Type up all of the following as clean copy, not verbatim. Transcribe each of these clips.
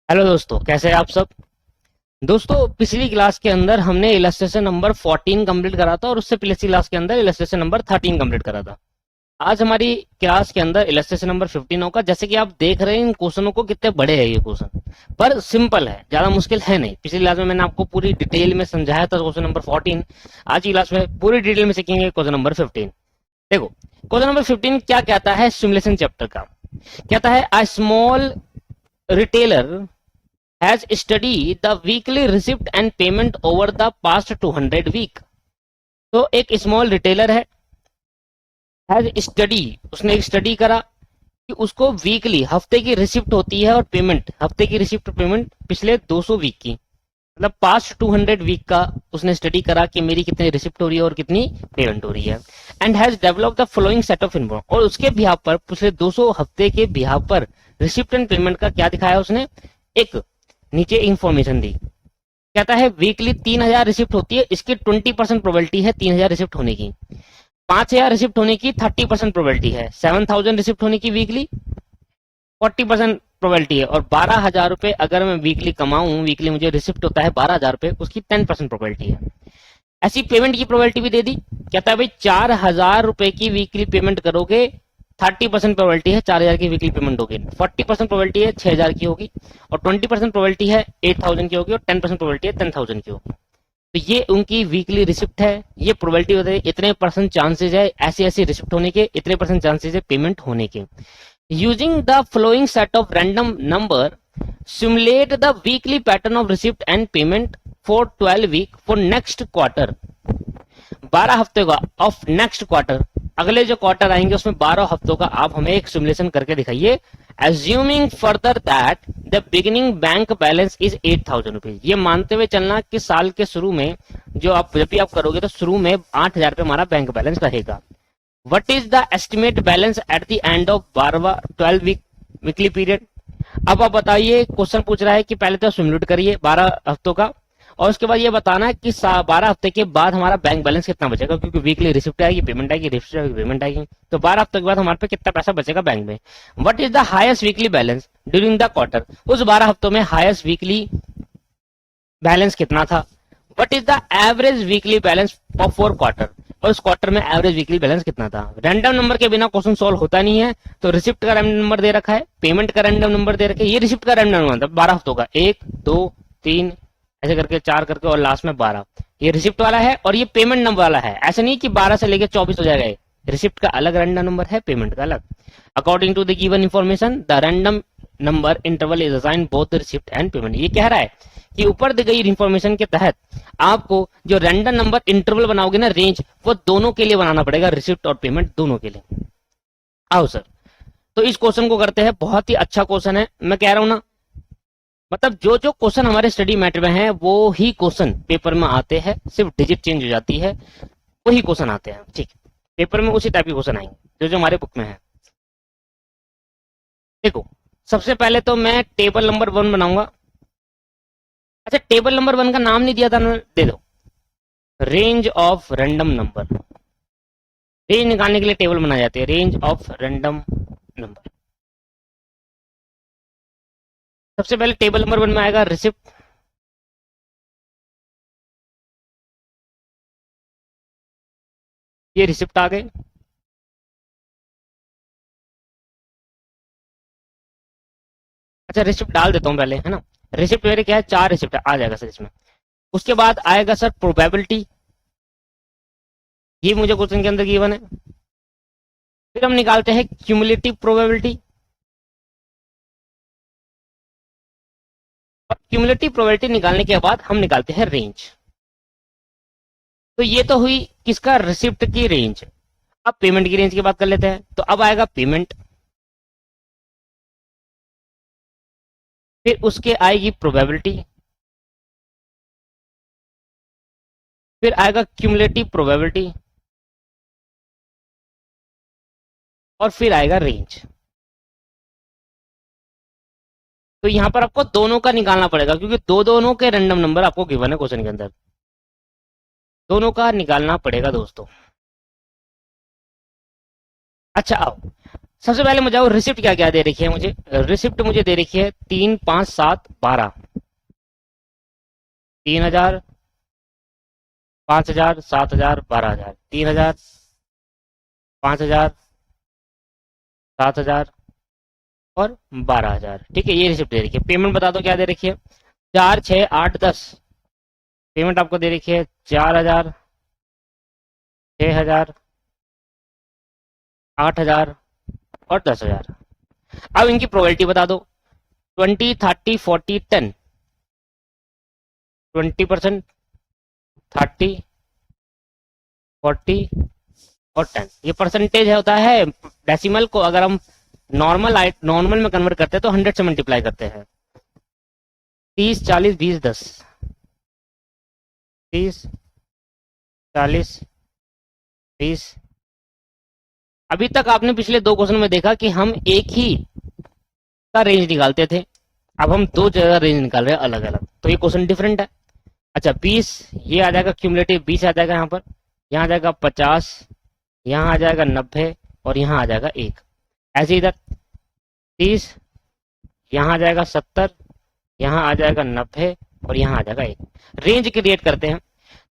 Hello दोस्तों, कैसे हैं आप सब। दोस्तों, पिछली क्लास के अंदर हमने इलस्ट्रेशन नंबर 14 कंप्लीट करा था और उससे पिछली क्लास के अंदर इलस्ट्रेशन नंबर 13 कंप्लीट करा था। आज हमारी क्लास के अंदर इलस्ट्रेशन नंबर 15 होगा। जैसे कि आप देख रहे हैं इन क्वेश्चनों को, कितने बड़े हैं ये क्वेश्चन, पर सिंपल है, ज्यादा मुश्किल है नहीं। पिछली क्लास में मैंने आपको पूरी डिटेल में समझाया था क्वेश्चन नंबर 14। आज की क्लास में पूरी डिटेल में सीखेंगे क्वेश्चन नंबर 15। देखो, क्वेश्चन नंबर 15 क्या कहता है सिमुलेशन चैप्टर का। कहता है a small retailer has studied the weekly receipt and payment over the past 200 week। तो एक स्मॉल रिटेलर है, हैज स्टडी, उसने एक स्टडी करा कि उसको वीकली, हफ्ते की रिसिप्ट होती है और पेमेंट, हफ्ते की रिसिप्ट और पेमेंट पिछले 200 वीक की, मतलब पास्ट 200 वीक का उसने स्टडी करा कि मेरी कितनी रिसिप्ट हो रही है और कितनी पेमेंट हो रही है। And has develop the following set of inform, और उसके बिहाफ पर, पिछले 200 हफ्ते के बिहाफ पर रिसिप्ट एंड पेमेंट का क्या दिखाया उसने, एक नीचे इंफॉर्मेशन दी। कहता है वीकली 3000 रिसिप्ट होती है, इसकी 20% प्रोबेबिलिटी है 3000 रिसिप्ट होने की। 5000 रिसिप्ट होने की 30% प्रोबेबिलिटी है। 7000 रिसिप्ट होने की वीकली 40% प्रोबेबिलिटी है। और 12,000 रुपए अगर मैं वीकली कमाऊं, वीकली मुझे रिसिप्ट होता है 12,000 रुपए, उसकी 10% प्रोबेबिलिटी है। ऐसी पेमेंट की प्रोबेबिलिटी भी दे दी। कहता है भाई 4000 रुपए की वीकली पेमेंट करोगे, 30% प्रोबेबिलिटी है 4000 की वीकली पेमेंट होगी, 40% प्रोबेबिलिटी है 6000 की होगी, और 20% प्रोबेबिलिटी है 8000 की होगी, और 10% प्रोबेबिलिटी है 10,000 की होगी। तो ये उनकी वीकली रिसिप्ट है। ये प्रोबेबिलिटी होती है इतने परसेंट चांसेस है ऐसी ऐसी रिसिप्ट होने के, इतने परसेंट चांसेस है पेमेंट होने के। Using the following set of random number, simulate the weekly pattern of receipt and payment for 12 week for next quarter. 12 हफ्ते का ऑफ नेक्स्ट क्वार्टर, अगले जो क्वार्टर आएंगे उसमें 12 हफ्तों का आप हमें एक सिमुलेशन करके दिखाइए। Assuming further that the beginning bank balance is 8,000 rupees, ये मानते हुए चलना कि साल के शुरू में जो आप, जब भी आप करोगे तो शुरू में 8,000 रुपये हमारा बैंक बैलेंस रहेगा। What is the estimate balance at the end of 12 week weekly period. अब आप बताइए, क्वेश्चन पूछ रहा है कि पहले तो सिमुलेट करिए 12 हफ्तों का, और उसके बाद ये बताना है कि 12 हफ्ते के बाद हमारा बैंक बैलेंस कितना बचेगा, क्योंकि वीकली रिसिप्ट आएगी, पेमेंट आएगी, रिसिप्ट आएगी, पेमेंट आएगी, तो 12 हफ्ते के बाद हमारे पे कितना पैसा बचेगा बैंक में। What is the highest weekly balance during the quarter, उस 12 हफ्तों में हाईएस्ट वीकली बैलेंस कितना था। What is the average weekly balance of 4 quarter, और उस क्वार्टर में एवरेज वीकली बैलेंस कितना था। रैंडम नंबर के बिना क्वेश्चन सॉल्व होता नहीं है, तो रिसिप्ट का रैंडम नंबर दे रखा है, पेमेंट का रैंडम नंबर दे रखा है, ये रिसिप्ट का रैंडम नंबर 12 हफ्तों का, 1 2 3 ऐसे करके 4 करके, और लास्ट में 12, ये रिसिप्ट वाला है और ये पेमेंट नंबर वाला है। ऐसा नहीं कि 12 से लेके 24 हो जाएगा, रिसिप्ट का अलग रैंडम नंबर है, पेमेंट का अलग। According to the given information the random number interval is assign both receipt and payment. ये कह रहा है कि ऊपर दी गई इंफॉर्मेशन के तहत आपको जो रैंडम नंबर इंटरवल बनाओगे ना, रेंज, वो दोनों के लिए बनाना पड़ेगा, रिसिप्ट और पेमेंट दोनों के लिए। आओ सर, तो इस क्वेश्चन को करते हैं। बहुत ही अच्छा क्वेश्चन है, मैं कह रहा हूं ना, मतलब जो जो क्वेश्चन हमारे स्टडी मैटर में है वो ही क्वेश्चन पेपर में आते हैं, सिर्फ डिजिट चेंज हो जाती है, वही क्वेश्चन आते हैं। ठीक, पेपर में उसी टाइप के क्वेश्चन आएंगे जो जो हमारे बुक में है। देखो, सबसे पहले तो मैं टेबल नंबर 1 बनाऊंगा। अच्छा, टेबल नंबर 1 का नाम नहीं दिया था ना, दे दो, range of random number. Range निकालने के लिए टेबल बनाए जाते हैं, रेंज ऑफ रैंडम नंबर। सबसे पहले टेबल नंबर 1 में आएगा रिसिप्ट, ये रिसिप्ट आ गए। अच्छा, रिसिप्ट डाल देता हूं पहले, है ना। रिसिप्ट मेरे क्या है, 4 रिसिप्ट आ जाएगा सर इसमें। उसके बाद आएगा सर प्रोबेबिलिटी, ये मुझे क्वेश्चन के अंदर गिवन है। फिर हम निकालते हैं क्यूमुलेटिव प्रोबेबिलिटी, और क्यूमुलेटिव प्रोबेबिलिटी निकालने के बाद हम निकालते हैं रेंज। तो ये तो हुई किसका, रिसिप्ट की रेंज। अब पेमेंट की रेंज की बात कर लेते हैं। तो अब आएगा पेमेंट, फिर उसके आएगी प्रोबेबिलिटी, फिर आएगा क्यूमुलेटिव प्रोबेबिलिटी, और फिर आएगा रेंज। तो यहां पर आपको दोनों का निकालना पड़ेगा, क्योंकि दोनों के रैंडम नंबर आपको गिवन है क्वेश्चन के अंदर, दोनों का निकालना पड़ेगा दोस्तों। अच्छा आओ, सबसे पहले मुझे आओ रिसिप्ट क्या क्या दे रखी है। मुझे रिसिप्ट मुझे दे रखी है 3, 5, 7, 12, 3000, 5000, 7000, 12000, 3000, 5000, 7000 और 12000। ठीक है, ये रिसिप्ट दे रखी है। पेमेंट बता दो क्या दे रखी है। 4, 6, 8, 10 पेमेंट आपको दे रखी है 4000, 6000, 8000 और 10000। अब इनकी प्रोबेबिलिटी बता दो। 20, 30, 40, 10, 20%, 30, 40 और 10। ये परसेंटेज होता है। डेसिमल को अगर हम नॉर्मल में कन्वर्ट करते हैं तो 100 से मल्टीप्लाई करते हैं। 30, 40, 20, 10, 30, 40, 20। अभी तक आपने पिछले 2 क्वेश्चन में देखा कि हम एक ही का रेंज निकालते थे, अब हम 2 जगह रेंज निकाल रहे हैं अलग अलग, तो ये क्वेश्चन डिफरेंट है। अच्छा 20 ये आ जाएगा क्यूमुलेटिव, 20 आ जाएगा यहाँ पर, यहाँ आ जाएगा 50, यहाँ आ जाएगा 90 और यहाँ आ जाएगा 1। ऐसे इधर 30 यहाँ आ जाएगा 70, यहाँ आ जाएगा 90 और यहाँ आ जाएगा 1। रेंज क्रिएट करते हैं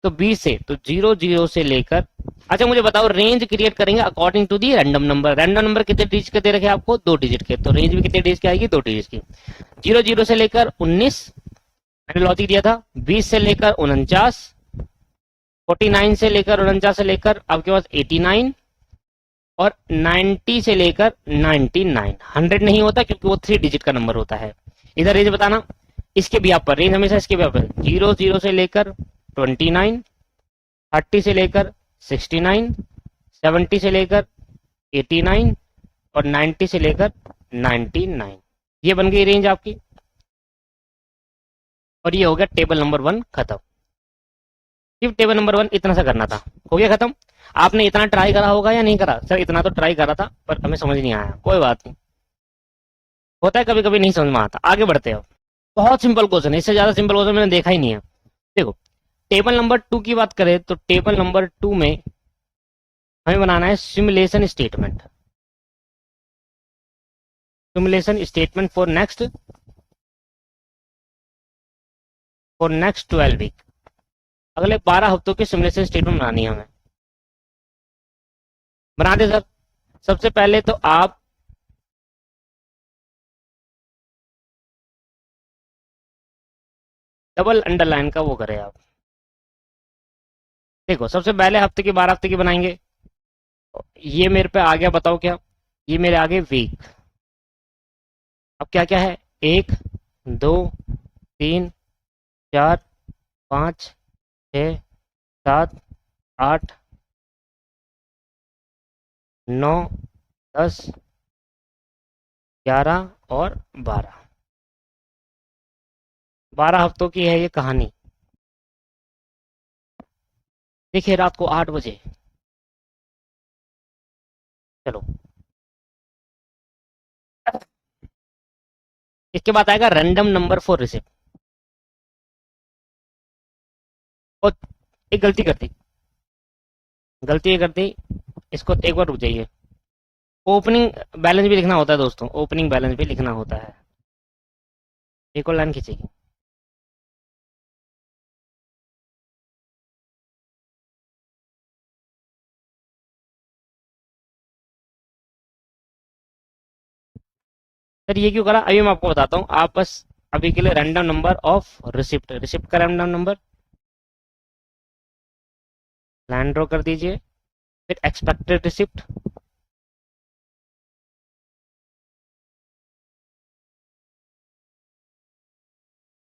तो 20 से, तो 0 से लेकर, अच्छा मुझे बताओ रेंज क्रिएट करेंगे according to the random number. Random number कितने डिजिट के दे रखे आपको, 2 डिजिट के, तो रेंज भी कितने डिजिट की आएगी, 2 डिजिट की। 0 से लेकर 19 मैंने लॉजिक दिया था, 20 से लेकर 49, 49 से लेकर 49 से लेकर आपके पास 89 और 90 से लेकर 99। 100 नहीं होता क्योंकि वो 3 डिजिट का नंबर होता है। इधर रेंज बताना, इसके भी आप पर रेंज हमेशा इसके भी आप पर 0 से लेकर 29, 30 से लेकर 69, 70 से लेकर 89 और 90 से लेकर 99। ये बन गई रेंज आपकी और ये हो गया टेबल नंबर 1 खत्म। सिर्फ टेबल नंबर 1 इतना सा करना था, हो गया खत्म। आपने इतना ट्राई करा होगा या नहीं करा, सर इतना तो ट्राई करा था पर हमें समझ नहीं आया, कोई बात नहीं, होता है कभी कभी नहीं समझ में आता। आगे बढ़ते हो, बहुत सिंपल क्वेश्चन है, इससे ज्यादा सिंपल क्वेश्चन मैंने देखा ही नहीं है। देखो टेबल नंबर 2 की बात करें तो टेबल नंबर 2 में हमें बनाना है simulation statement. Simulation statement for next 12 week, अगले 12 हफ्तों की सिमुलेशन स्टेटमेंट बनानी है हमें। बना दे सर। सबसे पहले तो आप डबल अंडरलाइन का वो करें आप। देखो सबसे पहले हफ्ते की 12 हफ्ते की बनाएंगे। ये मेरे पे आ गया, बताओ क्या, ये मेरे आगे वीक। अब क्या क्या है, 1, 2, 3, 4, 5, 6, 7, 8, 9, 10, 11 और 12। 12 हफ्तों की है ये कहानी। देखिए रात को 8 बजे, चलो इसके बाद आएगा रैंडम नंबर फॉर रिसिप्ट। और एक गलती ये करती, इसको एक बार रुक जाइए। ओपनिंग बैलेंस भी लिखना होता है दोस्तों, ओपनिंग बैलेंस भी लिखना होता है। एक और लाइन खींचेगी। सर ये क्यों करा, अभी मैं आपको बताता हूँ। आप बस अभी के लिए रैंडम नंबर ऑफ रिसिप्ट का रैंडम नंबर लाइन ड्रॉ कर दीजिए, फिर एक्सपेक्टेड रिसिप्ट,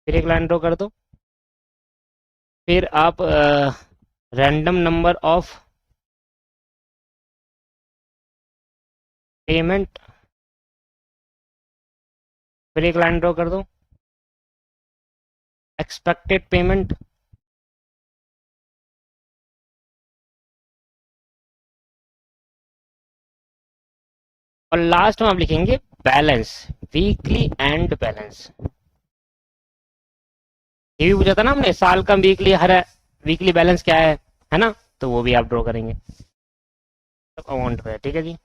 फिर एक लाइन ड्रॉ कर दो, फिर आप रैंडम नंबर ऑफ पेमेंट, फिर एक लाइन ड्रॉ कर दो, एक्सपेक्टेड पेमेंट, और लास्ट में आप लिखेंगे बैलेंस, वीकली एंड बैलेंस। ये भी पूछा था ना हमने, साल का वीकली, हर वीकली बैलेंस क्या है ना, तो वो भी आप ड्रॉ करेंगे। तो अमाउंट है, ठीक है जी।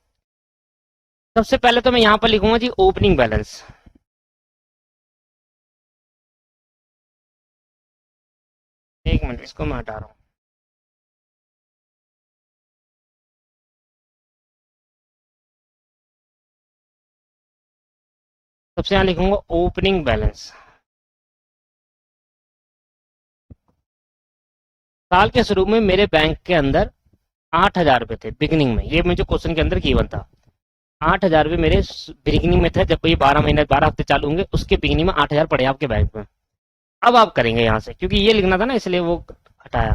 सबसे पहले तो मैं यहां पर लिखूंगा जी ओपनिंग बैलेंस। एक मिनट, इसको मैं हटा रहा हूं। सबसे यहां लिखूंगा ओपनिंग बैलेंस। साल के शुरू में मेरे बैंक के अंदर 8,000 रुपए थे बिगिनिंग में, ये मुझे क्वेश्चन के अंदर गिवन था। 8,000 रुपए मेरे बिगिनिंग में थे, जब ये 12 महीने 12 हफ्ते चालू होंगे उसके बिगिनिंग में 8,000 पड़े आपके बैंक में। अब आप करेंगे यहां से, क्योंकि ये लिखना था ना इसलिए वो हटाया।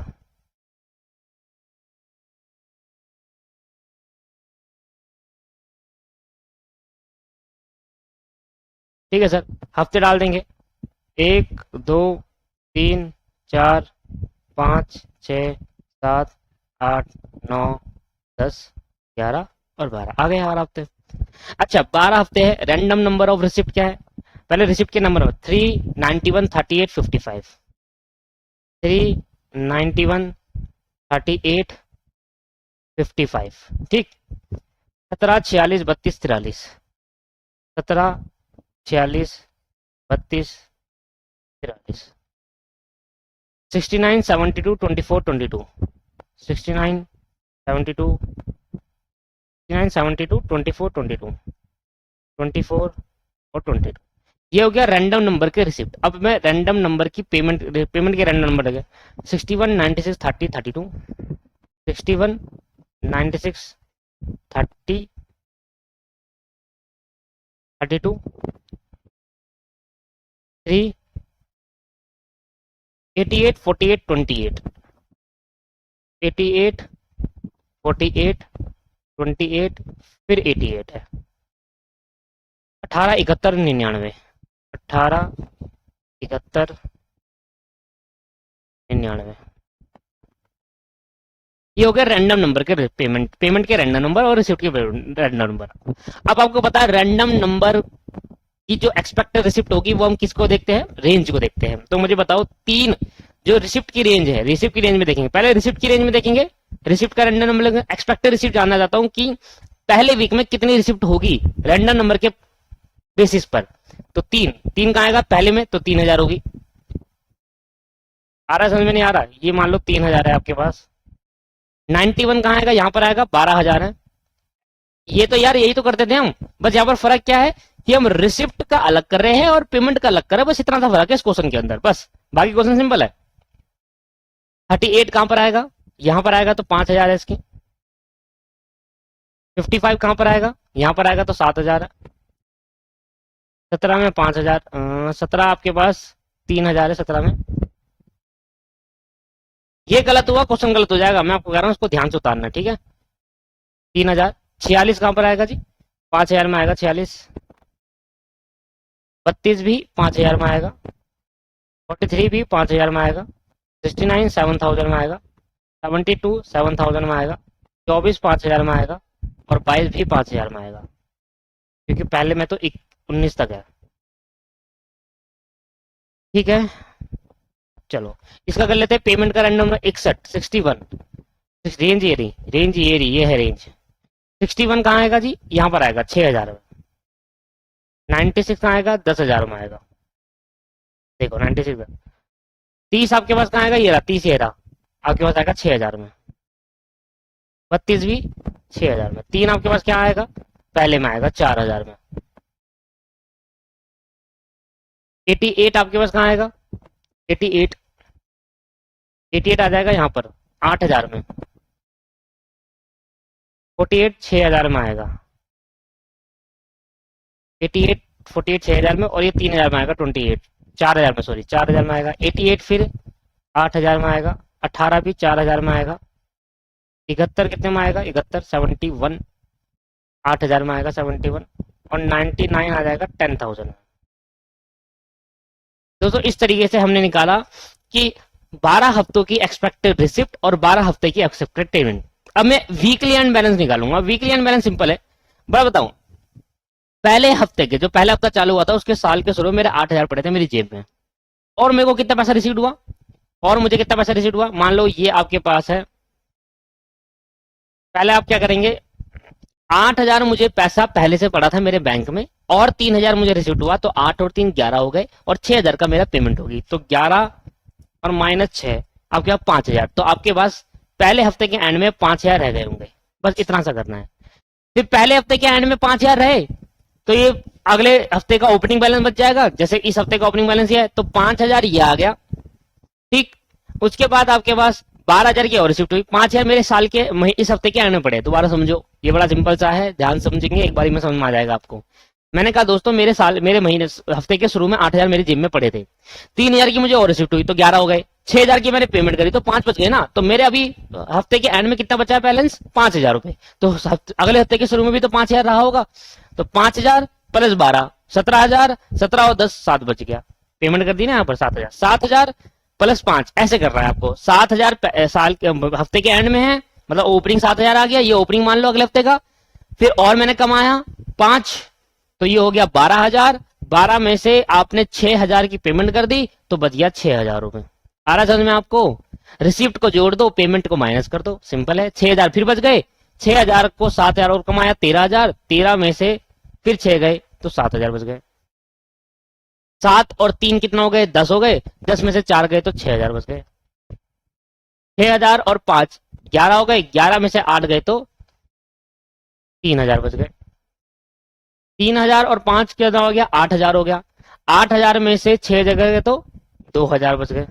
ठीक है सर, हफ्ते डाल देंगे 1, 2, 3, 4, 5, 6, 7, 8, 9, 10, 11 और 12 आ गए 12 हफ्ते। अच्छा 12 हफ्ते है, रैंडम नंबर ऑफ रिसिप्ट क्या है? पहले रिसिप्ट के नंबर 391, 38, 55, 391, 38, 55, ठीक। 17, 46, 32, 43, 17, 46, 32, 43, 69, 72, 24, 22, 69, 72, 69, 72, 24, 22, 24 और 22। ये हो गया रैंडम नंबर के रिसिप्ट। अब मैं रैंडम नंबर की पेमेंट के रैंडम नंबर लगे 61, 96, 30, 32, 61, 96, 30, 32, 3, 88, 48, 28, 88, 48, 28, फिर 88 है। 18, 71, 99, 18, 71, 99। ये हो गया रैंडम नंबर के पेमेंट के रैंडम नंबर और रिसिप्ट के रैंडम नंबर। अब आपको पता है रैंडम नंबर की जो एक्सपेक्टेड रिसिप्ट होगी वो हम किसको देखते हैं? रेंज को देखते हैं। तो मुझे बताओ तीन जो रिसिप्ट की रेंज है, रिसिप्ट की रेंज में देखेंगे। पहले रिसिप्ट की रेंज में देखेंगे, रिसिप्ट का रैंडम नंबर लेंगे। एक्सपेक्टेड रिसिप्ट जानना चाहता हूं कि पहले वीक में कितनी रिसिप्ट होगी रैंडम नंबर के बेसिस पर। तो तीन तीन कहाँ आएगा पहले में? तो 3,000 होगी। आ रहा है समझ में? नहीं आ रहा? ये मान लो 3,000 है आपके पास। 91 कहाँ आएगा? यहाँ पर आएगा 12,000 है। ये तो यार यही तो करते थे हम, बस यहाँ पर फर्क क्या है कि हम रिसिप्ट का अलग कर रहे हैं और पेमेंट का अलग कर रहे हैं, बस इतना सा फर्क है इस क्वेश्चन के अंदर, बस बाकी क्वेश्चन सिंपल है। 38 कहां पर आएगा? यहां पर आएगा तो 5,000 है इसकी। 55 कहां पर आएगा? यहां पर आएगा तो 7,000 है। 17 में 5,000, 17 आपके पास 3,000 है 17 में। ये गलत हुआ, क्वेश्चन गलत हो जाएगा, मैं आपको कह रहा हूं उसको ध्यान से उतारना, ठीक है। 3,000। 46 कहां पर आएगा जी? 5,000 में आएगा 46। 32 भी 5,000 में आएगा। 43 भी 5,000 में आएगा। 69 7,000 में आएगा। 72 7,000 में आएगा। 24 5,000 में आएगा। और 22 भी 5,000 में आएगा, क्योंकि पहले में तो 19 तक है, ठीक है। चलो इसका कर लेते हैं पेमेंट का रैंडम नंबर 61, 61। रेंज ये रही, रेंज ये रही, ये है रेंज। 61 कहाँ आएगा जी? यहाँ पर आएगा 6,000 में। 96 कहाँ आएगा? 10,000 में आएगा। देखो 96, 30 आपके पास कहाँ आएगा? ये रहा 30, ये रहा आपके पास आएगा 6,000 में। 32 भी 6,000 में। 3 आपके पास क्या आएगा? पहले में आएगा 4,000 में। 88 आपके पास कहाँ आएगा? 88, 88 आ जाएगा यहाँ पर 8,000 में। 48 6,000 में आएगा। 88 48 6,000 में, और ये 3,000 में आएगा 28, 4,000 में, सॉरी 4,000 में आएगा। 88 फिर 8,000 में आएगा। 18 भी 4,000 में आएगा। 71 कितने में आएगा? 71 71 8,000 में आएगा 71। और 99 आ जाएगा 10,000 में। दोस्तों इस तरीके से हमने निकाला कि 12 हफ्तों की एक्सपेक्टेड रिसिप्ट और 12 हफ्ते की एक्सपेक्टेड पेमेंट। अब मैं वीकली एंड बैलेंस निकालूंगा। वीकली एंड बैलेंस सिंपल है, बड़ा बताऊं। पहले हफ्ते के, जो पहला हफ्ता चालू हुआ था उसके साल के शुरू में मेरे 8,000 पड़े थे मेरी जेब में, और मेरे को कितना पैसा रिसीव हुआ, और मुझे कितना पैसा रिसीव हुआ। मान लो ये आपके पास है। पहले आप क्या करेंगे, 8,000 मुझे पैसा पहले से पड़ा था मेरे बैंक में और 3,000 मुझे रिसीव हुआ, तो 8 और 3 11 हो गए और 6,000 का मेरा पेमेंट होगी। तो 11 और -6 आपके पास 5,000। तो आपके पास पहले हफ्ते के एंड में 5,000 रह गए होंगे। बस इतना सा करना है। फिर पहले हफ्ते के एंड में 5,000 रहे तो ये अगले हफ्ते का ओपनिंग बैलेंस बच जाएगा। जैसे इस हफ्ते का ओपनिंग बैलेंस ये है तो 5,000 ये आ गया, ठीक। उसके बाद आपके पास 12,000 की और रिसिप्ट हुई। 5,000 मेरे साल के इस हफ्ते के एंड में पड़े। दोबारा समझो, ये बड़ा सिंपल सा है, ध्यान समझेंगे एक बारी में समझ में आ जाएगा आपको। मैंने कहा दोस्तों मेरे महीने हफ्ते के शुरू में 8,000 मेरी जेब में पड़े थे, 3,000 की मुझे और रिसिप्ट हुई तो 11 हो गए, 6,000 की मैंने पेमेंट करी तो 5 बच गए ना। तो मेरे अभी हफ्ते के एंड में कितना बचा है बैलेंस? 5,000 रुपए। तो अगले हफ्ते के शुरू में भी तो 5,000 रहा होगा। तो 5,000 प्लस 12 17,000, 17 और 10 7 बच गया। पेमेंट कर दी ना यहाँ पर 7,000। 7,000 प्लस 5 ऐसे कर रहा है आपको। 7,000 साल के हफ्ते के एंड में है, मतलब ओपनिंग 7,000 आ गया, ये ओपनिंग मान लो अगले हफ्ते का। फिर और मैंने कमाया 5, तो ये हो गया 12,000। 12 में से आपने 6,000 की पेमेंट कर दी तो बच गया 6,000 रुपए। आ रहा समझ में आपको? रिसिप्ट को जोड़ दो, पेमेंट को माइनस कर दो, सिंपल है। 6,000 फिर बच गए, 6,000 को 7,000 और कमाया 13,000, 13 में से फिर 6 गए तो 7,000 बच गए। 7 और 3 कितना हो गए? 10 हो गए, 10 में से 4 गए तो 6,000 बच गए। 6,000 और 5 11 हो गए, 11 में से 8 गए तो 3,000 बच गए। 3,000 और 5 कितना हो गया? 8,000 हो गया। 8,000 में से 6 जगह गए तो 2,000 बच गए।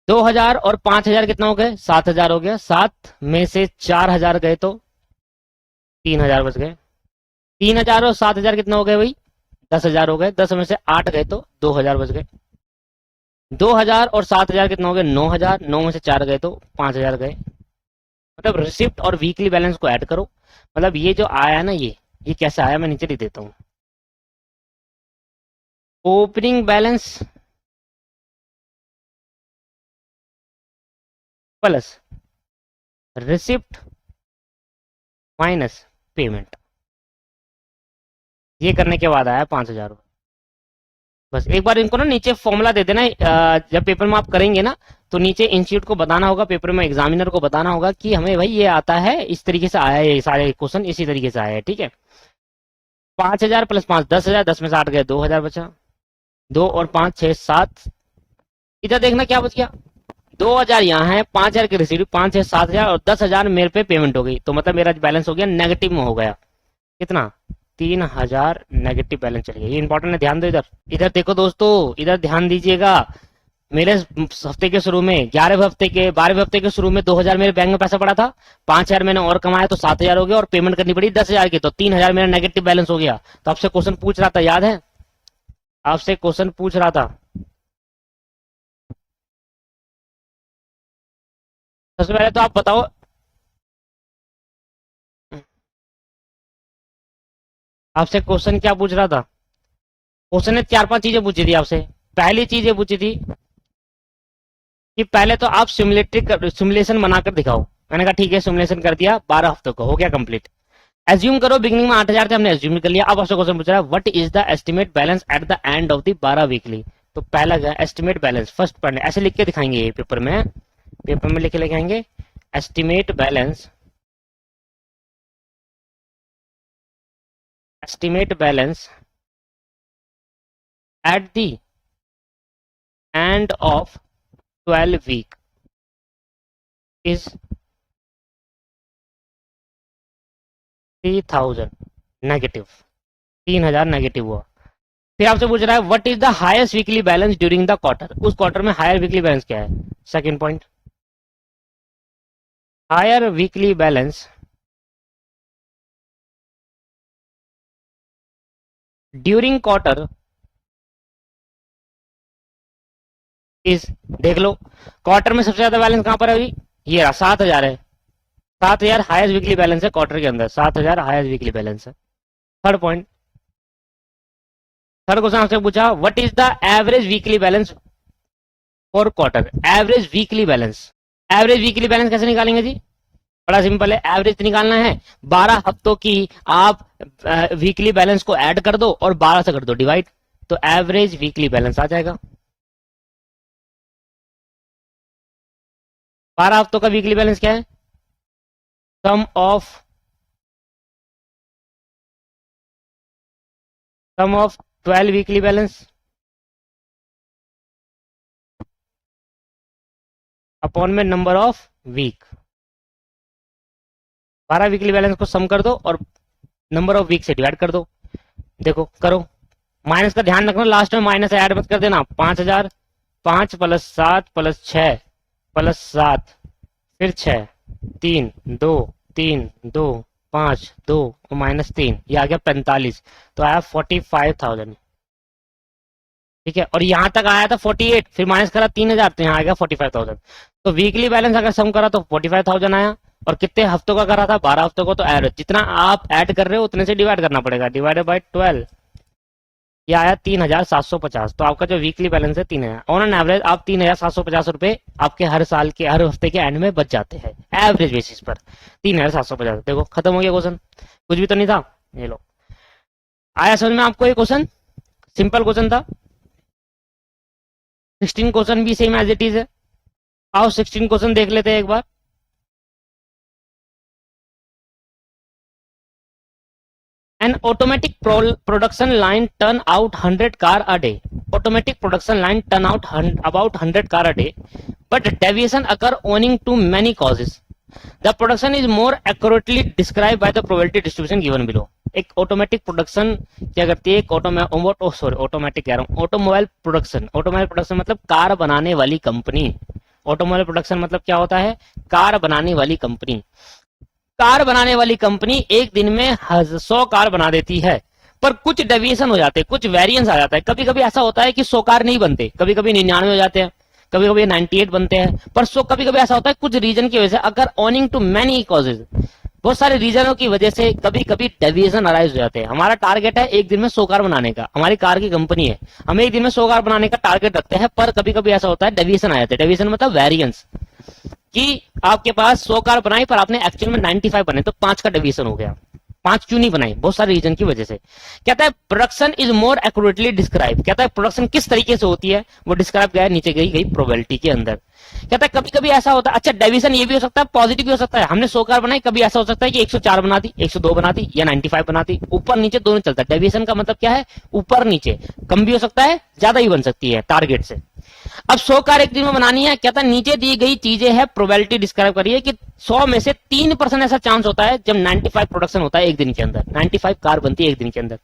2,000 और 5,000 कितना हो गए? 7,000 हो गया। 7 में से 4,000 गए तो 3,000 बच गए। 3,000 और 7,000 कितना हो गए भाई? 10,000 हो गए। 10 में से 8 गए तो 2,000 बच गए। 2,000 और 7,000 कितना हो गया? 9,000। 9 में से 4 गए तो 5,000 गए। मतलब रिसिप्ट और वीकली बैलेंस को ऐड करो। मतलब ये जो आया ना, ये कैसे आया मैं नीचे लिख देता हूँ। Opening balance plus receipt minus payment, ये करने के बाद आया 5,000। बस एक बार इनको ना नीचे फॉर्मूला दे देना। जब पेपर में आप करेंगे ना तो नीचे इंस्टीट्यूट को बताना होगा, पेपर में एग्जामिनर को बताना होगा कि हमें भाई ये आता है, इस तरीके से आया है, ये सारे क्वेश्चन इसी तरीके से आया है, ठीक है। 5,000 प्लस 5 10,000, 10 में से 8 गए 2,000 बचा। 2 और 5 6 7। इधर देखना क्या बच गया? 2,000 यहाँ है, 5,000 की रिसीव, 5 6 7,000 और 10,000 मेरे पे पेमेंट हो गई। तो मतलब मेरा बैलेंस हो गया नेगेटिव में हो गया। कितना? 3,000 नेगेटिव बैलेंस चल गया। ये इंपॉर्टेंट है, ध्यान दो इधर। इधर देखो दोस्तों, इधर ध्यान दीजिएगा। मेरे हफ्ते के शुरू में 12वें हफ्ते के शुरू में 2,000 मेरे बैंक में पैसा पड़ा था। 5,000 मैंने और कमाया तो 7,000 हो गया और पेमेंट करनी पड़ी 10,000 की, तो 3,000 मेरा नेगेटिव बैलेंस हो गया। तो आपसे क्वेश्चन पूछ रहा था, याद है? आपसे क्वेश्चन पूछ रहा था, सबसे पहले तो आप बताओ। आपसे क्वेश्चन क्या पूछ रहा था? क्वेश्चन ने 4-5 चीजें पूछी थी आपसे। पहली चीज ये पूछी थी कि पहले तो आप सिमुलेशन बनाकर दिखाओ। मैंने कहा ठीक है, सिमुलेशन कर दिया, 12 हफ्तों का हो गया कंप्लीट। एज्यूम करो बिगिनिंग में 8,000 थे, हमने एज्यूम कर लिया। अब आपसे क्वेश्चन पूछ रहा है what is the estimate balance at the end of the 12 weekly. तो पहला क्या? Estimate balance. फर्स्ट पढ़ने ऐसे लिख के दिखाएंगे, ये पेपर में लिख के लिखाएंगे estimate balance, at the end of 12 week is 3,000 negative. 3,000 negative हुआ। फिर आपसे पूछ रहा है what is the highest weekly balance during the quarter. उस क्वार्टर में हायर वीकली बैलेंस क्या है? Second point, higher weekly balance during quarter is, देख लो क्वार्टर में सबसे ज्यादा बैलेंस कहां पर है अभी? ये रहा 7,000 है। 7,000 हाईएस्ट वीकली बैलेंस है क्वार्टर के अंदर। 7,000 हाईएस्ट वीकली बैलेंस है। थर्ड पॉइंट, थर्ड क्वेश्चन आपसे पूछा what is the average weekly balance for quarter. Average weekly balance, average weekly balance कैसे निकालेंगे जी? बड़ा सिंपल है, एवरेज निकालना है। 12 हफ्तों की आप वीकली बैलेंस को ऐड कर दो और 12 से कर दो डिवाइड, तो एवरेज वीकली बैलेंस आ जाएगा। 12 हफ्तों का वीकली बैलेंस क्या है? Sum of sum of 12 weekly balance upon में number of week. 12 weekly balance को सम कर दो और नंबर ऑफ वीक से डिवाइड कर दो। देखो करो, माइनस का ध्यान रखना, लास्ट में माइनस ऐड मत कर देना। 5000, 5 प्लस 7 प्लस 6 प्लस 7 फिर 6, 3 2 3 2 5 2 और -3, ये आ गया 45, तो आया 45,000। ठीक है, और यहां तक आया था 48, फिर माइनस करा 3000, तो यहाँ आ गया 45,000। तो वीकली बैलेंस अगर सम करा तो 45,000 आया, और कितने हफ्तों का करा था, 12 हफ्तों को, तो एवरेज जितना आप ऐड कर रहे हो उतने से डिवाइड करना पड़ेगा, डिवाइडेड बाई 12, ये आया 3,750। तो आपका जो वीकली बैलेंस है 3,000, ऑन एन एवरेज आप 3,750 रुपए आपके हर साल के हर हफ्ते के एंड में बच जाते हैं एवरेज बेसिस पर। 3,750, देखो खत्म हो गया क्वेश्चन, कुछ भी तो नहीं था। ये लो, आया समझ में आपको ये क्वेश्चन? सिंपल क्वेश्चन था। 16 क्वेश्चन भी सेम एज इट इज है। आओ 16 क्वेश्चन देख लेते हैं एक बार। An automatic production line turn out 100 car a day. Automatic production line turn out about 100 car a day, but deviation occur owing to many causes. The production is more accurately described by the probability distribution given below. एक automatic production क्या करती है, एक automatic कह रहा हूँ, automobile production मतलब car बनाने वाली कंपनी। ऑटोमोबाइल प्रोडक्शन मतलब क्या होता है, कार बनाने वाली कंपनी। कार बनाने वाली कंपनी एक दिन में 100 कार बना देती है, पर कुछ डेविएशन हो जाते हैं, कुछ वेरिएंस आ जाता है। कभी कभी ऐसा होता है कि 100 कार नहीं बनते, कभी कभी 99 हो जाते हैं, कभी कभी 98 बनते हैं, पर कभी कभी ऐसा होता है कुछ रीजन की वजह से, अगर ऑनिंग टू मैनी कॉजेज, बहुत सारे रीजनों की वजह से कभी कभी डेविएशन अराइज हो जाते हैं। हमारा टारगेट है एक दिन में 100 कार बनाने का, हमारी कार की कंपनी है, हम एक दिन में 100 कार बनाने का टारगेट रखते हैं, पर कभी कभी ऐसा होता है डेविएशन आ जाते हैं। डेविएशन मतलब वेरिएंस, कि आपके पास 100 कार बनाई पर आपने एक्चुअल में 95 बने, तो 5 का डेविएशन हो गया। 5 क्यों नहीं बनाई, बहुत सारे रीजन की वजह से। कहता है production is more accurately describe, कहता है प्रोडक्शन किस तरीके से होती है वो डिस्क्राइब किया है नीचे गई प्रोबेबिलिटी के अंदर। कहता है कभी कभी ऐसा होता है, अच्छा डेविएशन ये भी हो सकता है, पॉजिटिव भी हो सकता है। हमने 100 कार बनाई, कभी ऐसा हो सकता है कि 104 बना दी, 102 बना दी, या 95 बना दी, ऊपर नीचे दोनों चलता है। डेविएशन का मतलब क्या है, ऊपर नीचे, कम भी हो सकता है, ज्यादा ही बन सकती है टारगेट से। अब 100 कार एक दिन में बनानी है, कहता है नीचे दी गई चीजें है, प्रोबेबिलिटी डिस्क्राइब करिए कि 100 में से 3% ऐसा चांस होता है जब 95 प्रोडक्शन होता है एक दिन के अंदर, 95 कार बनती है एक दिन के अंदर।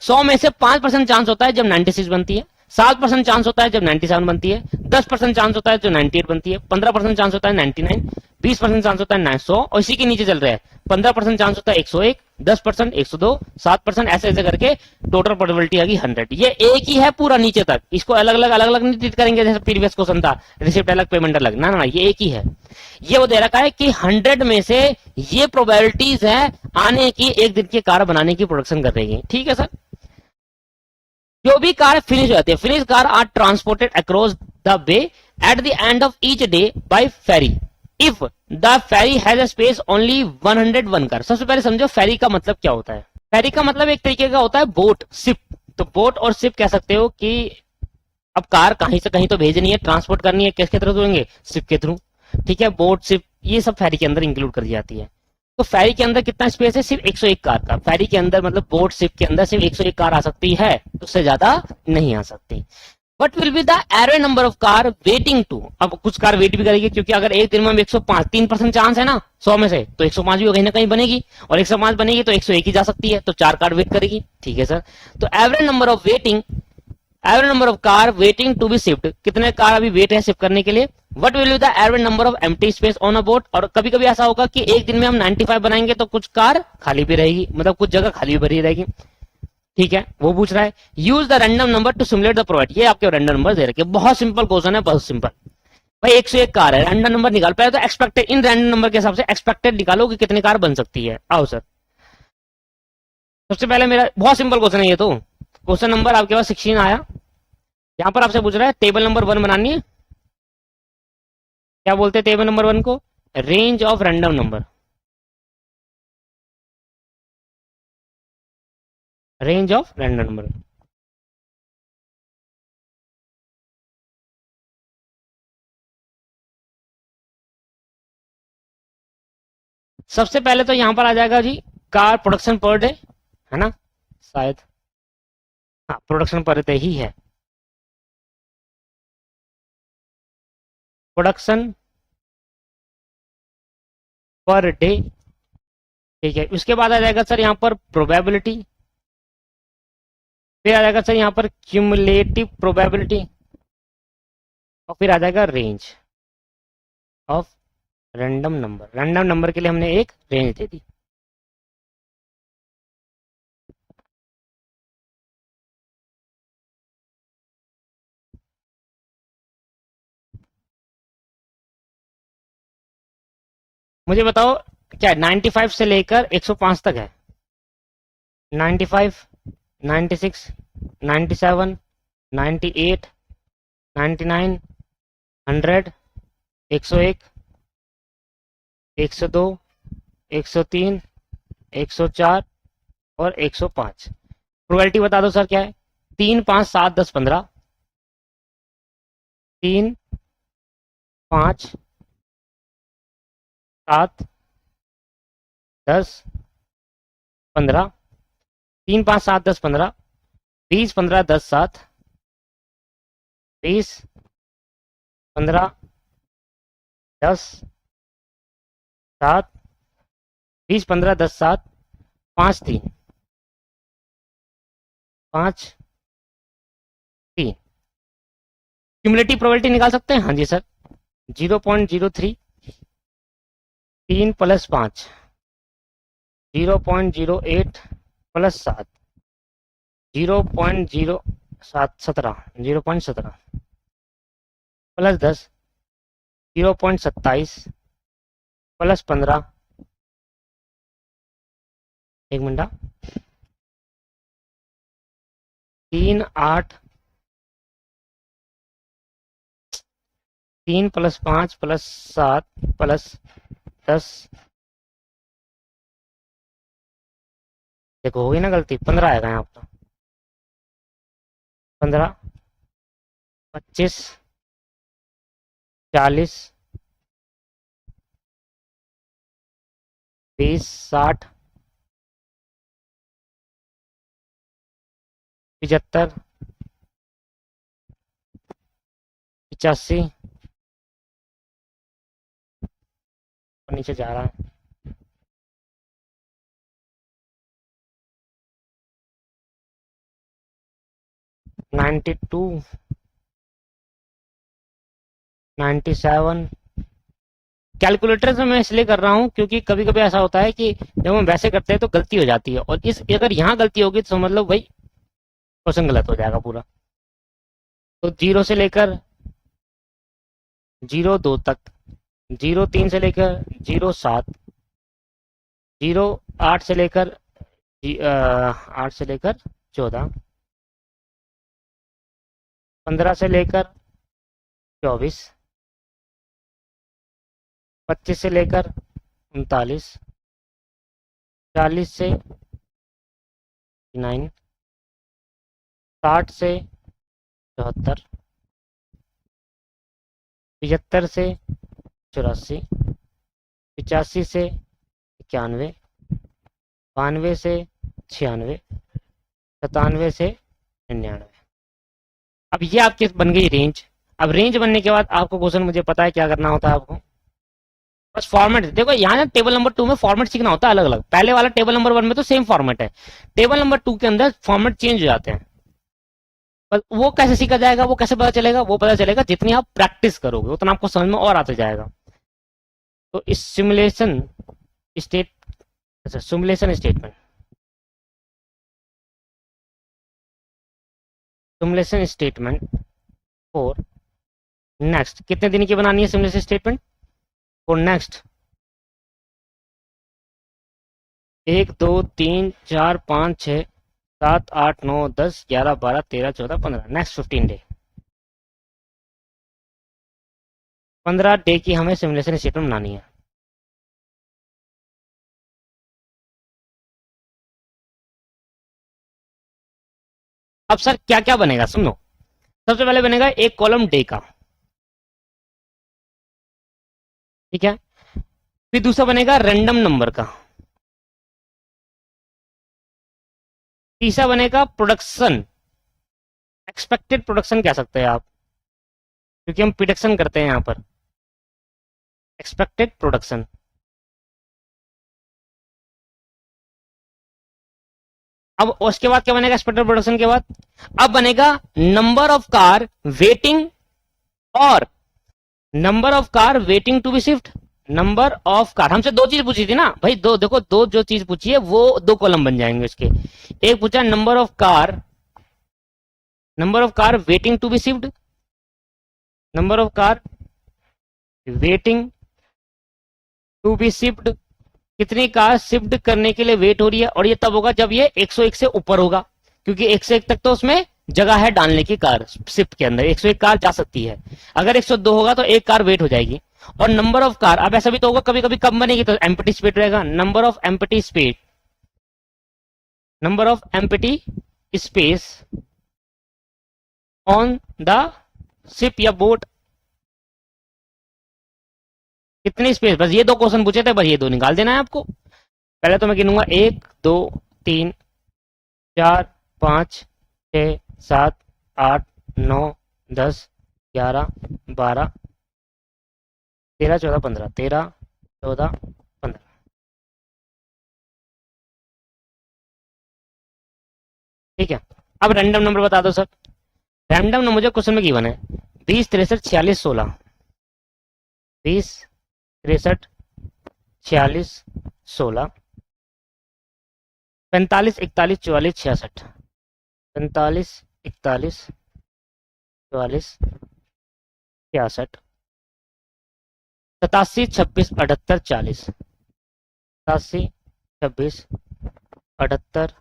100 में से 5% चांस होता है जब 96 बनती है, 7% चांस होता है जब 97 बनती है, 10% चांस होता है जब 98 बनती है, 15% चांस होता है 99, 20% चांस होता है 900, और इसी के नीचे चल रहा है 15% चांस होता है 101, 10% 102, 7% ऐसे ऐसे करके टोटल प्रोबेबिलिटी आ गई 100। ये एक ही है पूरा नीचे तक, इसको अलग अलग नहीं ट्रीट करेंगे जैसे प्रीवियस क्वेश्चन था, रिसिप्ट अलग पेमेंट अलग, ना ना ये एक ही है। ये वो दे रखा है कि 100 में से ये प्रोबेबिलिटीज है आने की, एक दिन की कार बनाने की, प्रोडक्शन कर रही है। ठीक है सर, जो भी कार फिनिश हो जाती है, finish car are transported across the way at the end of each day by ferry if the ferry has a space only 101 car. सबसे पहले समझो फेरी का मतलब क्या होता है। फेरी का मतलब एक तरीके का होता है बोट, शिप। तो बोट और शिप कह सकते हो कि अब कार कहीं से कहीं तो भेजनी है, ट्रांसपोर्ट करनी है, किसके थ्रू करेंगे, शिप के थ्रू। ठीक है, बोट शिप ये सब फेरी के अंदर इंक्लूड कर दी जाती है। तो फेरी के अंदर कितना स्पेस है, सिर्फ 101 कार का। फेरी के अंदर मतलब बोट शिप के अंदर सिर्फ 101 कार आ सकती है, उससे ज्यादा नहीं आ सकती। What will be the average number of car waiting to, अब कुछ कार वेट भी करेगी, क्योंकि अगर एक दिन में हम 105, 3% चांस है ना 100 में से, तो 105 भी कहीं ना कहीं बनेगी, और 105 बनेगी तो 101 ही जा सकती है, तो 4 कार वेट करेगी। ठीक है सर, तो average number of car waiting to be shift, कितने कार अभी वेट है शिफ्ट करने के लिए। What will be the average number of empty space on a boat, और कभी कभी ऐसा होगा कि एक दिन में हम 95 बनाएंगे तो कुछ कार खाली भी रहेगी, मतलब कुछ जगह खाली भी भरी रहेगी। ठीक है, वो पूछ रहा है use the random number two simulate the provide, ये आपके रैंडम नंबर दे रखे, बहुत सिंपल क्वेश्चन है, बहुत सिंपल। भाई 101 कार है, रैंडम नंबर निकाल, पहले तो एक्सपेक्टेड, इन रैंडम नंबर के हिसाब से एक्सपेक्टेड निकालो कि कितनी कार बन सकती है। आओ सर, सबसे पहले मेरा बहुत सिंपल क्वेश्चन है ये तो। क्वेश्चन नंबर आपके पास 16 आया, यहां पर आपसे पूछ रहा है टेबल नंबर 1 बनानी है। क्या बोलते हैं टेबल नंबर 1 को, range of random number, range of random number. सबसे पहले तो यहां पर आ जाएगा जी कार प्रोडक्शन पर डे, है ना शायद, हाँ, प्रोडक्शन पर डे ही है, प्रोडक्शन पर डे। ठीक है, उसके बाद आ जाएगा सर यहाँ पर प्रोबेबिलिटी, फिर आ जाएगा सर यहाँ पर क्यूमुलेटिव प्रोबेबिलिटी, और फिर आ जाएगा range of random number. Random number के लिए हमने एक रेंज दे दी। मुझे बताओ क्या 95 से लेकर 105 तक है? 95, 96, 97, 98, 99, 100, 101, 102, 103, 104 और 105। प्रोबेबिलिटी बता दो सर क्या है? 3, 5, 7, 10, 15। 3, 5, 7, 10, 15। 3, 5, 7, 10, 15, 20, 15, 10, 7, 20, 15, 10, 7, 20, 15, 10, 7, 5, 3, 5, 3। क्यूमुलेटिव प्रोबेबिलिटी निकाल सकते हैं? हाँ जी sir, 0.03, 3 plus 5, 0.08 plus 7, 0.07, 0.17 plus 10, 0.27 plus 15, एक मिनट, 3, 8, 3 प्लस 5 प्लस 7 प्लस 10, देखो होगी ना गलती, 15 आएगा यहाँ पर। 15, 25, 40, 20, 60, 75, 85, नीचे जा रहा है, 92, 97। कैलकुलेटर से मैं इसलिए कर रहा हूँ क्योंकि कभी कभी ऐसा होता है कि जब हम वैसे करते हैं तो गलती हो जाती है, और इस अगर यहाँ गलती होगी तो समझ लो भाई क्वेश्चन गलत हो जाएगा पूरा। तो 0 से लेकर 02 तक, 03 से लेकर 07, 08 से लेकर 8 से लेकर 14, 15 से लेकर 24, 25 से लेकर 39, 40 से 9, 60 से 74, 75 से 84, 85 से 91, 92 से 96, 97 से 99। अब ये आपकी बन गई रेंज। अब रेंज बनने के बाद आपको क्वेश्चन, मुझे पता है क्या करना होता है आपको, बस फॉर्मेट। देखो यहाँ ना टेबल नंबर 2 में फॉर्मेट सीखना होता है अलग अलग। पहले वाला टेबल नंबर 1 में तो सेम फॉर्मेट है, टेबल नंबर 2 के अंदर फॉर्मेट चेंज हो जाते हैं। पर वो कैसे सीखा जाएगा, वो कैसे पता चलेगा? वो पता चलेगा जितनी आप प्रैक्टिस करोगे उतना आपको समझ में और आता जाएगा। तो इस सिमुलेशन स्टेट, अच्छा simulation statement, simulation statement for next, कितने दिन की बनानी है simulation statement for next? 1, 2, 3, 4, 5, 6, 7, 8, 9, 10, 11, 12, 13, 14, 15, next 15 day. 15 day की हमें सिमुलेशन स्टेटमेंट बनानी है। अब सर क्या क्या बनेगा सुनो। सबसे पहले बनेगा एक कॉलम डे का, ठीक है। फिर दूसरा बनेगा रैंडम नंबर का, तीसरा बनेगा प्रोडक्शन एक्सपेक्टेड प्रोडक्शन कह सकते हैं आप, क्योंकि हम प्रिडिक्शन करते हैं यहाँ पर। एक्सपेक्टेड प्रोडक्शन, अब उसके बाद क्या बनेगा एक्सपेक्टेड प्रोडक्शन के बाद? अब बनेगा नंबर ऑफ कार वेटिंग, और number of car waiting to be shift. Number of car, हमसे दो चीज पूछी थी ना भाई, दो देखो, दो जो चीज पूछी है वो दो कॉलम बन जाएंगे उसके। एक पूछा number of car waiting to be shift, number of car waiting to be shift, कितनी कार शिफ्ट करने के लिए वेट हो रही है, और ये तब होगा जब ये 101 से ऊपर होगा, क्योंकि 101 तक तो उसमें जगह है डालने की कार शिफ्ट के अंदर, 101 कार जा सकती है। अगर 102 होगा तो एक कार वेट हो जाएगी। और नंबर ऑफ कार, अब ऐसा भी तो होगा कभी कभी कम बनेगी तो एम्प्टी स्पेस रहेगा, number of empty space, number of empty space on the ship या बोट, कितनी स्पेस, बस ये दो क्वेश्चन पूछे थे, बस ये दो निकाल देना है आपको। पहले तो मैं गिनूंगा 1 2 3 4 5 6 7 8 9 10 11 12 13 14 15, 13 14 15। ठीक है, अब रैंडम नंबर बता दो सर। रैंडम नंबर मुझे क्वेश्चन में गिवन है 20 63 46 16, 20 63 46 16, 45 41 44 66, 45 41 44 66, 87 26 78 40, 87 26 78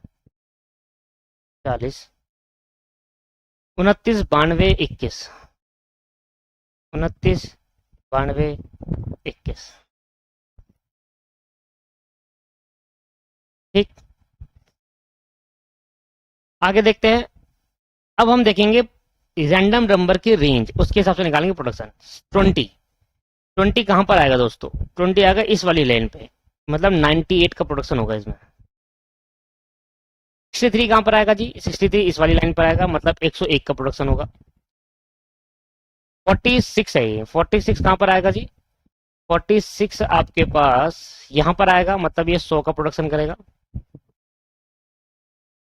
40, 29 92 21, 29 92 21। ठीक, आगे देखते हैं। अब हम देखेंगे रैंडम नंबर की रेंज, उसके हिसाब से निकालेंगे प्रोडक्शन। 20 कहां पर आएगा दोस्तों? 20 आएगा इस वाली लाइन पे, मतलब 98 का प्रोडक्शन होगा इसमें। 63 कहां पर आएगा जी? 63 इस वाली लाइन पर आएगा, मतलब 101 का प्रोडक्शन होगा। 46 है ये, 46 कहां पर आएगा जी? 46 आपके पास यहां पर आएगा, मतलब ये 100 का प्रोडक्शन करेगा।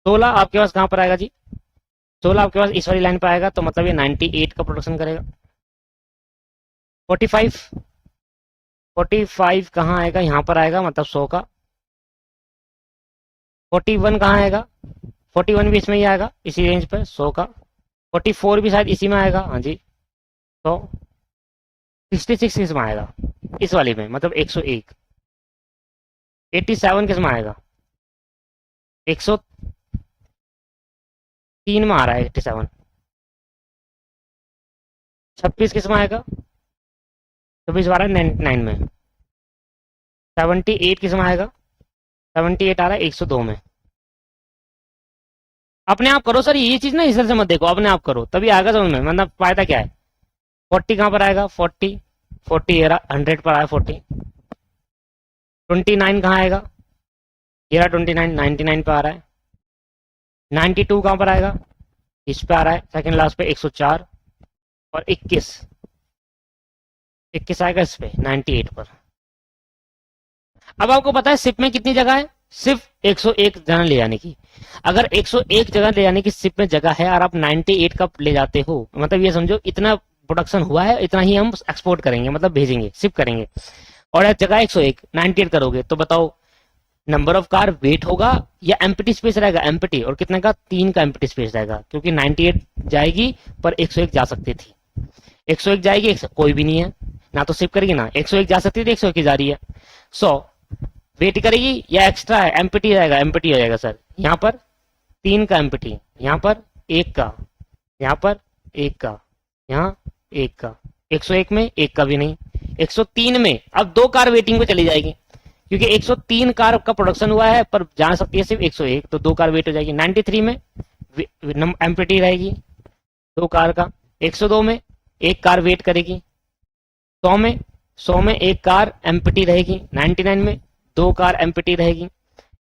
16 आपके पास कहां पर आएगा जी? 16 आपके पास इस वाली लाइन पर आएगा, तो मतलब ये 98 का प्रोडक्शन करेगा। 45 कहाँ आएगा? यहाँ पर आएगा, मतलब 100 का। 41 कहाँ आएगा? 41 भी इसमें ही आएगा, इसी रेंज पर 100 का। 44 भी शायद इसी में आएगा, हाँ जी। तो 66 किस में आएगा? इस वाली में, मतलब 101। 87 किस में आएगा? 103 में आ रहा है 87। 26 किस में आएगा? 26 आ रहा है 99 में। 78 किस में आएगा? 78 आ रहा है 102 में। अपने आप करो सर, ये चीज ना इस तरह से मत देखो, अपने आप करो तभी आएगा समझ में, मतलब फायदा क्या है। 40 कहां पर आएगा? 40 ये रहा 100 पर आया 40। 29 कहां आएगा? ये रहा 29 99 पे आ रहा है। 92 कहां पर आएगा? इस पे आ रहा है सेकंड लास्ट पे 104। और 21 आएगा इस पे 98 पर। अब आपको पता है शिप में कितनी जगह है? सिर्फ 101 जगह ले जाने की। अगर 101 जगह ले जाने की शिप में जगह है और आप 98 का ले जाते हो, मतलब ये समझो इतना प्रोडक्शन हुआ है, इतना ही हम एक्सपोर्ट करेंगे, मतलब भेजेंगे, शिप करेंगे। और जगह 101, 98 करोगे तो बताओ नंबर ऑफ कार वेट होगा या एम्प्टी स्पेस रहेगा? एम्प्टी, और कितने का? 3 का एम्प्टी स्पेस रहेगा, क्योंकि 98 जाएगी पर 101 जा सकती थी। 101 जाएगी, कोई भी नहीं है ना, तो शिप करेगी ना। 101 जा सकती थी, 101 जा रही है। 100 वेट करेगी या एक्स्ट्रा है? एम्प्टी जाएगा, एम्प्टी हो जाएगा सर। यहाँ पर 3 का एम्प्टी, यहाँ पर 1 का, यहाँ पर 1 का, यहाँ 1 का। 101 में 1 का भी नहीं। 103 में अब 2 कार वेटिंग पे चली जाएगी, क्योंकि 103 कार का प्रोडक्शन हुआ है पर जा सकती है सिर्फ 101, तो 2 कार वेट हो जाएगी। 93 में एम्प्टी रहेगी 2 कार का। 102 में 1 कार वेट करेगी। 100 में 1 कार एम्प्टी रहेगी। 99 में 2 कार एम्प्टी रहेगी।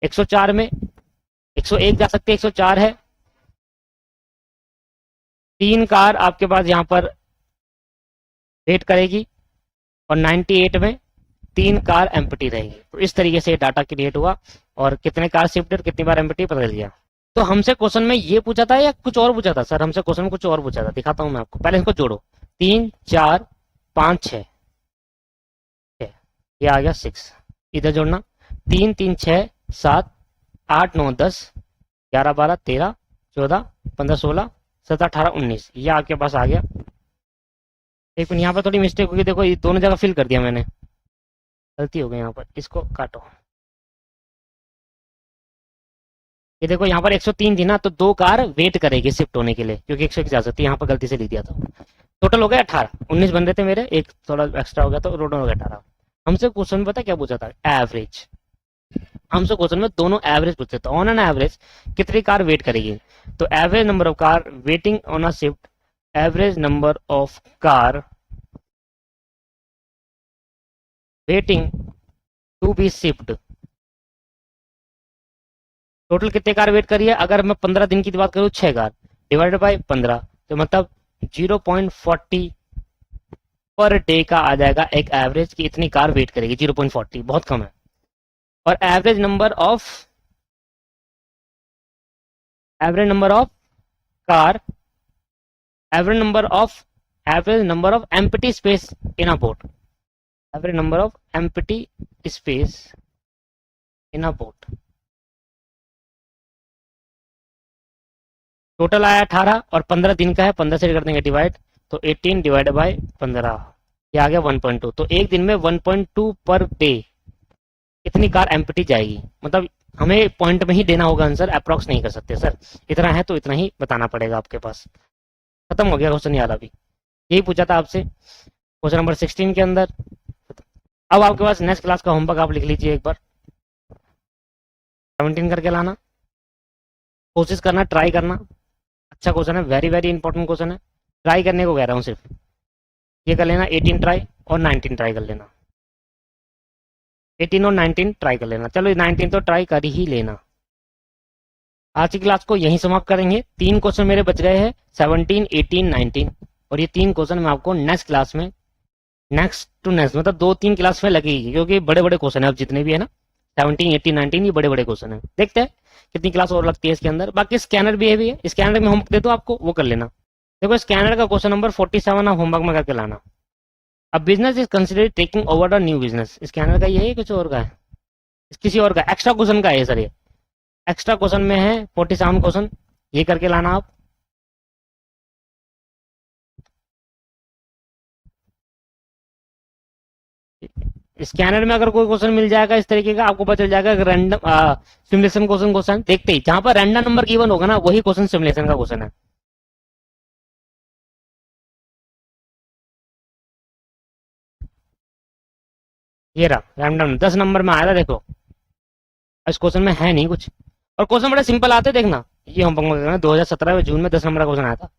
104 में 101 जा सकती है, 104 है। 3 कार आपके पास यहाँ पर वेट करेगी और 98 में 3 कार एम्प्टी रहेगी। तो इस तरीके से डाटा क्रिएट हुआ और कितने कार शिफ्टेड कितनी बार एम्प्टी पता चल गया। तो हमसे क्वेश्चन में ये पूछा था या कुछ और पूछा था? सर हमसे क्वेश्चन में कुछ और पूछा था, दिखाता हूं मैं आपको। पहले इसको जोड़ो, 3 4 5 6, ये आ गया 6। इधर जोड़ना, 3 3 6 7 8 9 10 11 12 13 14 15 16 17 18 19, ये आपके पास आ गया। एक मिनट, यहाँ पर थोड़ी मिस्टेक होगी, देखो ये दोनों जगह फिल कर दिया मैंने, गलती हो गई यहाँ पर, इसको काटो। ये देखो यहाँ पर 103 थी ना, तो 2 कार वेट करेगी शिफ्ट होने के लिए, क्योंकि 161 थी, यहाँ पर गलती से लिख दिया था। टोटल हो गया 18, 19 बन रहे थे मेरे, एक थोड़ा एक्स्ट्रा हो गया तो टोटल हो गया 18। हमसे क्वेश्चन में पता क्या पूछा था? एवरेज। हमसे क्वेश्चन में दोनों एवरेज पूछते थे, ऑन एन एवरेज कितनी कार वेट करेगी। तो average number of car waiting on a shift, average number of car waiting to be shift, total कितने कार वेट करी है। अगर मैं 15 दिन की बात करूँ 6 कार डिवाइडेड बाई 15, तो मतलब 0.40 पर डे का आ जाएगा एक एवरेज की इतनी कार वेट करेगी। 0.40 बहुत कम है। और average number of car, average number of empty space in a boat, average number of empty space in a boat, total आया 18 और 15 दिन का है, 15 से कर देंगे डिवाइड, तो 18 डिवाइड बाय 15, ये आ गया 1.2। तो एक दिन में 1.2 पर डे इतनी कार एम्प्टी जाएगी। मतलब हमें पॉइंट में ही देना होगा आंसर, अप्रॉक्स नहीं कर सकते सर, इतना है तो इतना ही बताना पड़ेगा आपके पास। खत्म हो गया क्वेश्चन यार, अभी यही पूछा था आपसे क्वेश्चन नंबर 16 के अंदर। अब आपके पास नेक्स्ट क्लास का होमवर्क आप लिख लीजिए एक बार, 17 करके लाना, कोशिश करना, ट्राई करना। अच्छा क्वेश्चन है, वेरी वेरी इंपॉर्टेंट क्वेश्चन है, ट्राई करने को कह रहा हूँ सिर्फ। ये कर लेना 18 ट्राई और 19 ट्राई कर लेना, 18 और 19 ट्राई कर लेना। चलो 19 तो ट्राई कर ही लेना। आज की क्लास को यहीं समाप्त करेंगे। 3 क्वेश्चन मेरे बच गए हैं, 17 18 19, और ये 3 क्वेश्चन मैं आपको नेक्स्ट क्लास में, नेक्स्ट टू नेक्स्ट मतलब 2-3 क्लास में लगेगी, क्योंकि बड़े बड़े क्वेश्चन है अब जितने भी है ना, 17 18 19 ये बड़े बड़े क्वेश्चन है। देखते हैं कितनी क्लास और लगती है इसके अंदर। बाकी स्कैनर भी है, स्कैनर में होमवर्क दे दो आपको, वो कर लेना। देखो स्कैनर का क्वेश्चन नंबर 47 आप होमवर्क में करके लाना। अब business is considered taking over the new business, scanner का ये है, कुछ और का है, किसी और का एक्स्ट्रा क्वेश्चन का है सर, ये एक्स्ट्रा क्वेश्चन में है 47 क्वेश्चन, ये करके लाना आप। स्कैनर में अगर कोई क्वेश्चन मिल जाएगा इस तरीके का, आपको पता चल जाएगा रैंडम सिमुलेशन क्वेश्चन देखते ही, जहां पर रैंडम नंबर गिवन होगा ना वही क्वेश्चन सिमुलेशन का क्वेश्चन है। ये रहा रैंडम 10 नंबर में आया था, देखो इस क्वेश्चन में है नहीं कुछ, और क्वेश्चन बड़े सिंपल आते देखना। ये हम 2017 में जून में 10 नंबर का क्वेश्चन आया था।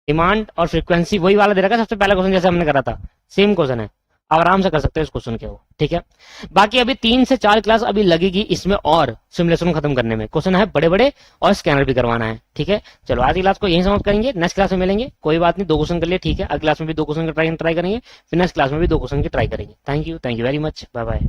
डिमांड और फ्रीक्वेंसी वही वाला दे रखा, सबसे पहला क्वेश्चन जैसे हमने करा था, सेम क्वेश्चन है, आप आराम से कर सकते हैं इस क्वेश्चन के वो, ठीक है। बाकी अभी 3 से 4 क्लास अभी लगेगी इसमें और सिमुलेशन खत्म करने में, क्वेश्चन है बड़े बड़े और स्कैनर भी करवाना है, ठीक है। चलो आज की क्लास को यहीं समाप्त करेंगे, नेक्स्ट क्लास में मिलेंगे, कोई बात नहीं, 2 क्वेश्चन कर लिए, ठीक है। अगली क्लास में भी 2 क्वेश्चन का ट्राई करेंगे, फिर नेक्स्ट क्लास में भी 2 क्वेश्चन की ट्राई करेंगे। Thank you very much, bye bye.